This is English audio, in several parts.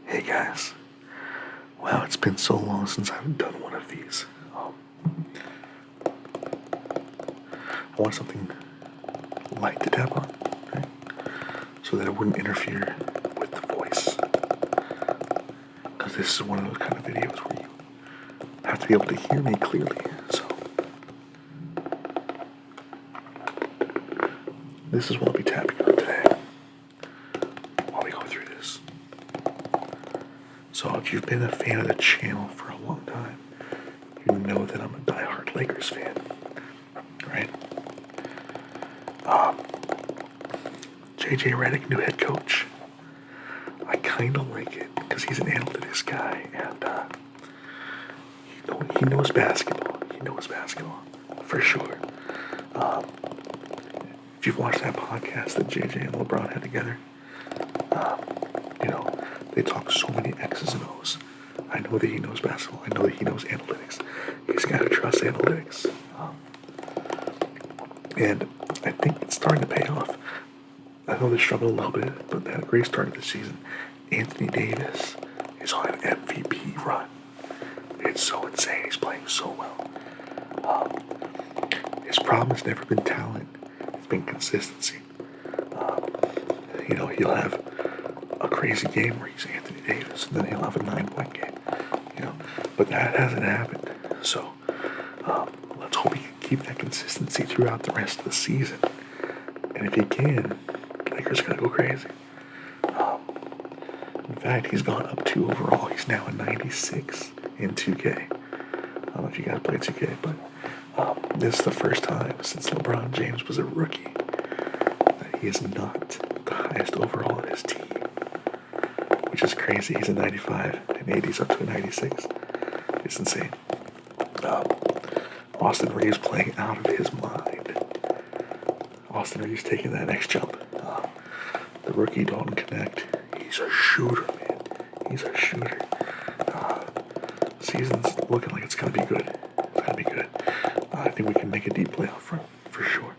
Hey guys. Wow, it's been so long since I've done one of these. I want something light to tap on, right? So that it wouldn't interfere with the voice. Because this is one of those kind of videos where you have to be able to hear me clearly. So, this is what I'll be tapping on today while we go through this. So, if you've been a fan of the channel for a long time, you know that I'm a diehard Lakers fan, right? JJ Redick, new head coach. I kind of like it because he's an analytics guy and he knows basketball. He knows basketball for sure. If you've watched that podcast that JJ and LeBron had together, they talk so many X's and O's. I know that he knows basketball. I know that he knows analytics. He's got to trust analytics. And I think it's starting to pay off. I know they struggled a little bit, but they had a great start of the season. Anthony Davis is on an MVP run. It's so insane. He's playing so well. His problem has never been talent. It's been consistency. He'll have a crazy game where he's Anthony Davis, and then he'll have a 9-point game. But that hasn't happened. So let's hope he can keep that consistency throughout the rest of the season. And if he can, Lakers are gonna go crazy. In fact, he's gone up 2 overall. He's now a 96 in 2K. I don't know if you guys play 2K, but this is the first time since LeBron James was a rookie that he is not the highest overall in his team, which is crazy. He's a 95, and 80's up to a 96. It's insane. Austin Reeves playing out of his mind. Austin Reeves taking that next jump. The rookie Dalton Connect, he's a shooter, man. He's a shooter. Season's looking like it's gonna be good. It's gonna be good. I think we can make a deep playoff run for sure.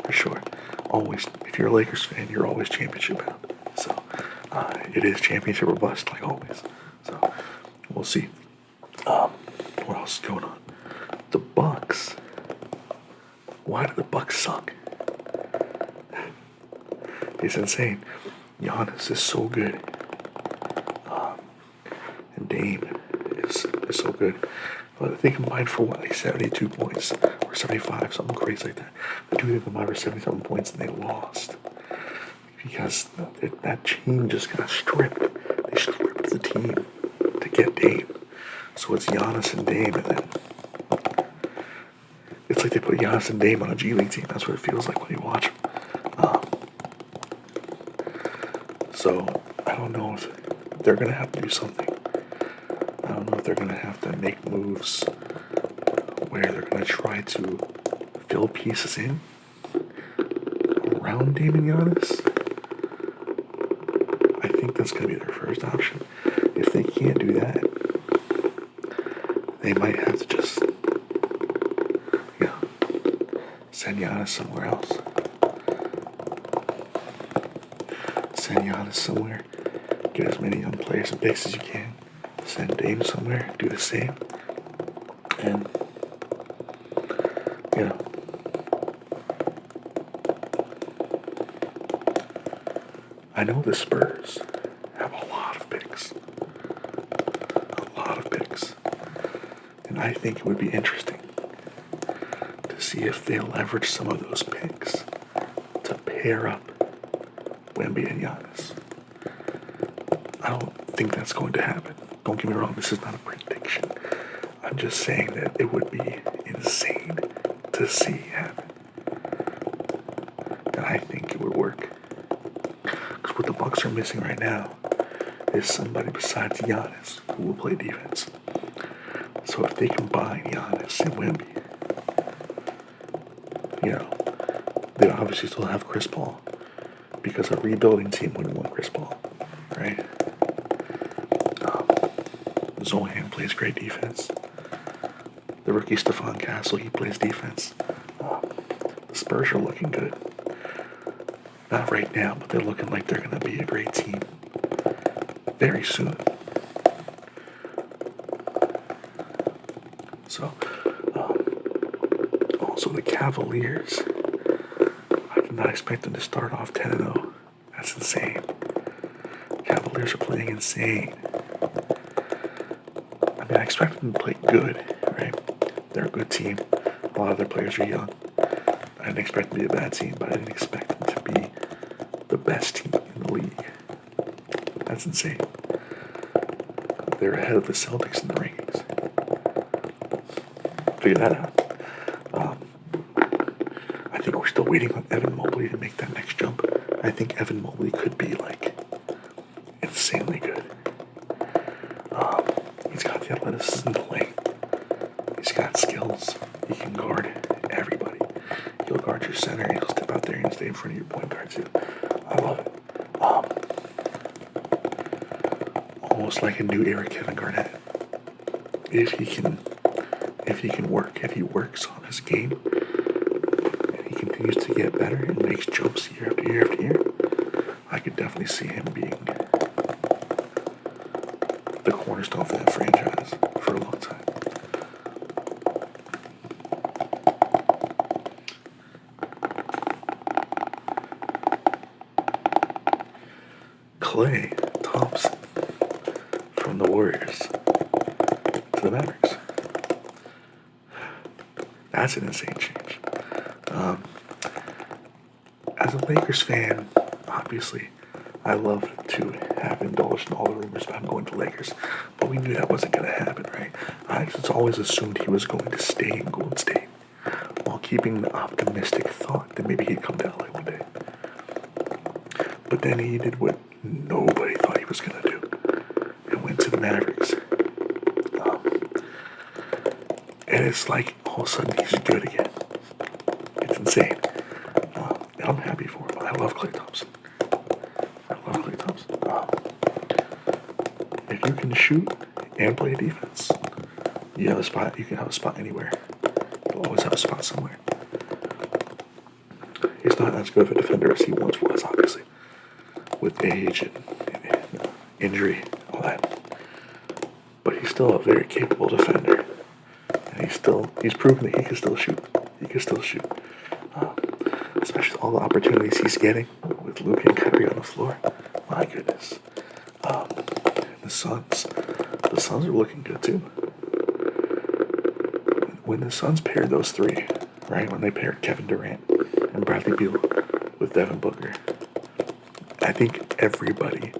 For sure. Always, if you're a Lakers fan, you're always championship bound. So it is championship or bust, like always. So we'll see. What else is going on? The Bucks. Why do the Bucks suck? It's insane. Giannis is so good. And Dame is so good. But they combined for what, like 72 points or 75, something crazy like that. The two of them combined for 77 points and they lost. Because that team just got stripped. They stripped the team to get Dame. So it's Giannis and Dame, and then it's like they put Giannis and Dame on a G League team. That's what it feels like when you watch them. So I don't know if they're gonna have to do something. I don't know if they're gonna have to make moves where they're gonna try to fill pieces in around Dame and Giannis. I think that's gonna be their first option. If they can't do that, they might have to just, send Giannis somewhere else. Send Giannis somewhere. Get as many young players and picks as you can. Send Dame somewhere. Do the same. And, I know the Spurs have a lot of picks. A lot of picks. And I think it would be interesting to see if they leverage some of those picks to pair up Wemby and Giannis. I don't think that's going to happen. Don't get me wrong, this is not a prediction. I'm just saying that it would be insane to see happen. And I think it would work. Because what the Bucks are missing right now is somebody besides Giannis who will play defense. So if they combine Giannis and Wemby, they obviously still have Chris Paul. Because a rebuilding team wouldn't want Chris Paul, right? Zohan plays great defense. The rookie Stephon Castle, he plays defense. The Spurs are looking good. Not right now, but they're looking like they're going to be a great team. very soon. So, also the Cavaliers. I did not expect them to start off 10-0. That's insane. Cavaliers are playing insane. I mean, I expect them to play good, right? They're a good team. A lot of their players are young. I didn't expect them to be a bad team, but I didn't expect them to be the best team in the league. That's insane. They're ahead of the Celtics in the rankings. Figure that out. I think we're still waiting on Evan Mobley to make that next jump. I think Evan Mobley could be like insanely good. He's got the athleticism to play. He's got skills. He can guard everybody. He'll guard your center. He'll step out there and stay in front of your point guard too. I love it. Almost like a new era Kevin Garnett. If he can work, if he works on his game, and he continues to get better and makes jumps year after year after year, I could definitely see him being the cornerstone for that franchise for a long time. Klay Thompson from the Warriors to the Mavericks. That's an insane change. As a Lakers fan, obviously, I love to have indulged in all the rumors about him going to Lakers, but we knew that wasn't going to happen, right? I just always assumed he was going to stay in Golden State, while keeping the optimistic thought that maybe he'd come to LA one day. But then he did what nobody thought he was going to do, and went to the Mavericks. And it's like all of a sudden he's good again. It's insane. And I'm happy for him. I love Klay Thompson. If you can shoot and play defense, you have a spot. You can have a spot anywhere. You'll always have a spot somewhere. He's not as good of a defender as he once was, obviously, with age and injury, all that. But he's still a very capable defender. And he's proven that he can still shoot. Especially all the opportunities he's getting with Luka and Kyrie on the floor. My goodness. The Suns are looking good too. When the Suns paired those three, right? When they paired Kevin Durant and Bradley Beal with Devin Booker, I think everybody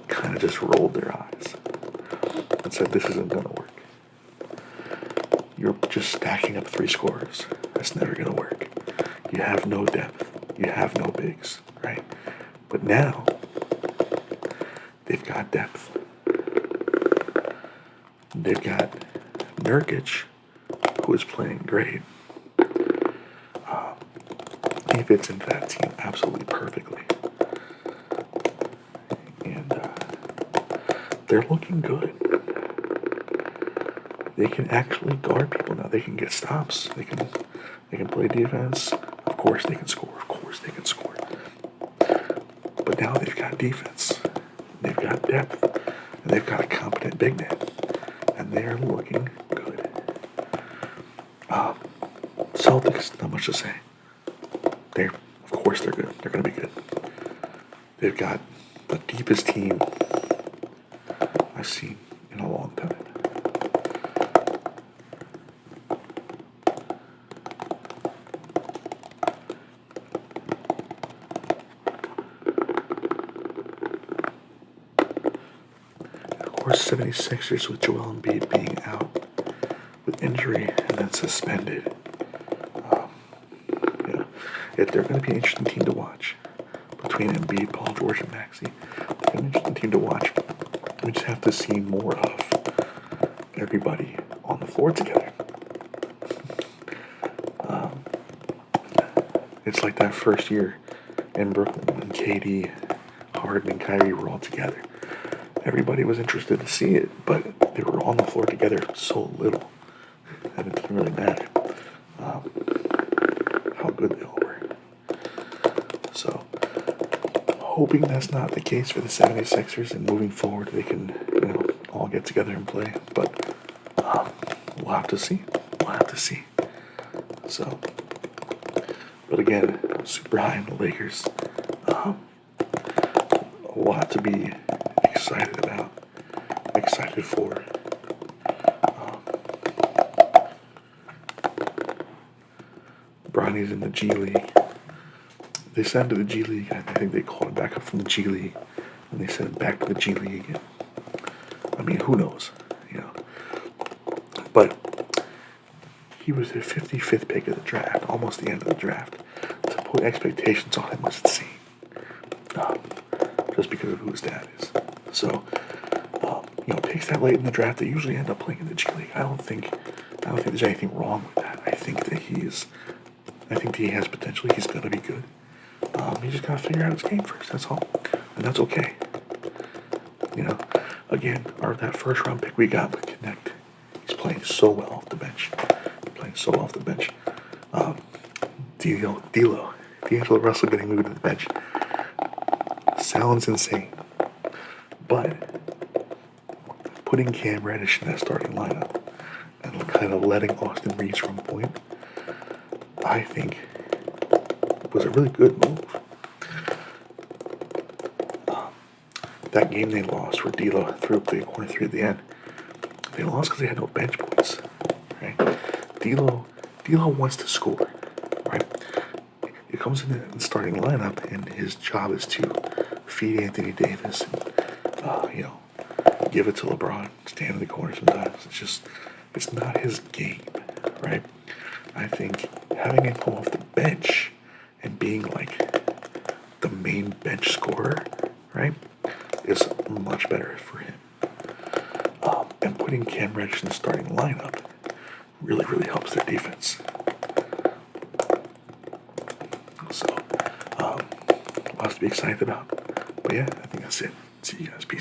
kind of just rolled their eyes and said, this isn't going to work. You're just stacking up three scorers. That's never going to work. You have no depth. You have no bigs, right? But now, they've got depth. They've got Nurkic, who is playing great. He fits into that team absolutely perfectly. And they're looking good. They can actually guard people now. They can get stops. They can play defense. Of course they can score. But now they've got defense. They've got depth. And they've got a competent big man. And they are looking good. Celtics, not much to say. Of course they're good. They're going to be good. They've got the deepest team I've seen in a long time. Of course, 76ers with Joel Embiid being out with injury and then suspended. They're going to be an interesting team to watch. Between Embiid, Paul George, and Maxey, they're an interesting team to watch. We just have to see more of everybody on the floor together. It's like that first year in Brooklyn when KD, Harden, and Kyrie were all together. Everybody was interested to see it, but they were on the floor together so little that it didn't really matter how good they all were. So, hoping that's not the case for the 76ers, and moving forward they can, all get together and play. But we'll have to see. We'll have to see. So, but again, I'm super high on the Lakers. A lot to be excited about. Excited for. Bronny's in the G League. They sent him to the G League. I think they called him back up from the G League, and they sent him back to the G League. I mean, who knows, But he was the 55th pick of the draft, almost the end of the draft. To put expectations on him was insane, just because of who his dad is. So, picks that late in the draft, they usually end up playing in the G League. I don't think there's anything wrong with that. I think he has potential. He's gonna be good. He just gotta figure out his game first. That's all, and that's okay. Again, that first round pick we got with Connect, he's playing so well off the bench. D'Angelo Russell getting moved to the bench sounds insane, but putting Cam Reddish in that starting lineup and kind of letting Austin Reeves run point, I think was a really good move. That game they lost where D'Lo threw up the corner three at the end, they lost because they had no bench points, right? D'Lo wants to score, right? He comes in the starting lineup and his job is to feed Anthony Davis and, give it to LeBron, stand in the corner sometimes. It's not his game, right? I think having him come off the bench and being like the main bench scorer, right, is much better for him. And putting Cam Reddish in the starting lineup really, really helps their defense. So, lots to be excited about. But yeah, I think that's it. See you guys. Peace.